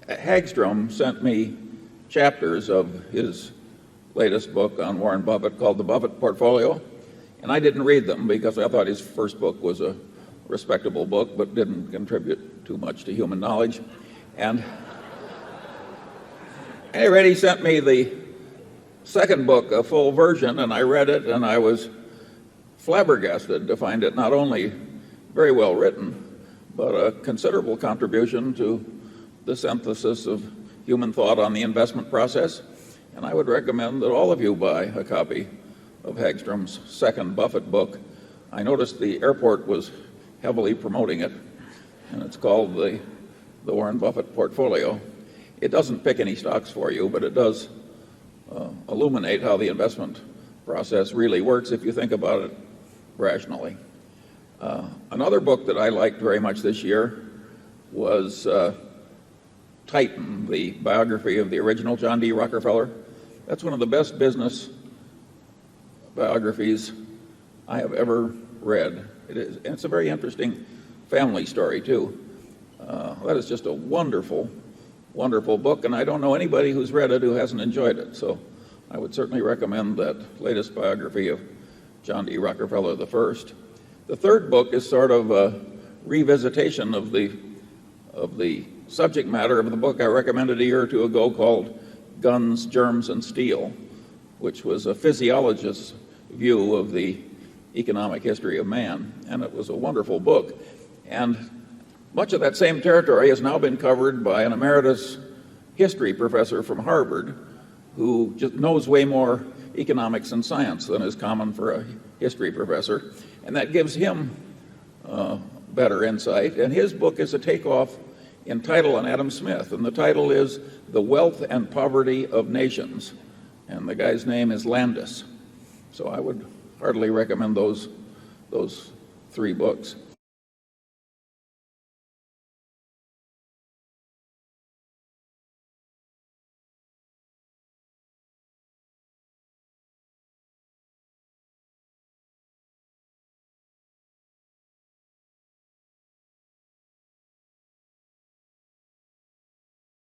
Hagstrom sent me chapters of his latest book on Warren Buffett called The Buffett Portfolio, and I didn't read them because I thought his first book was a respectable book but didn't contribute too much to human knowledge. And anyway, he sent me the second book, a full version, and I read it, and I was flabbergasted to find it not only very well written, but a considerable contribution to the synthesis of human thought on the investment process. And I would recommend that all of you buy a copy of Hagstrom's second Buffett book. I noticed the airport was heavily promoting it, and it's called the Warren Buffett Portfolio. It doesn't pick any stocks for you, but it does illuminate how the investment process really works if you think about it rationally. Another book that I liked very much this year was Titan, the biography of the original John D. Rockefeller. That's one of the best business biographies I have ever read. It's a very interesting family story, too. That is just a wonderful, wonderful book, and I don't know anybody who's read it who hasn't enjoyed it. So I would certainly recommend that latest biography of John D. Rockefeller I. The third book is sort of a revisitation of the subject matter of the book I recommended a year or two ago called Guns, Germs, and Steel, which was a physiologist's view of the economic history of man. And it was a wonderful book. And much of that same territory has now been covered by an emeritus history professor from Harvard who just knows way more economics and science than is common for a history professor. And that gives him better insight. And his book is a takeoff in title on Adam Smith. And the title is The Wealth and Poverty of Nations. And the guy's name is Landis. So I would heartily recommend those three books.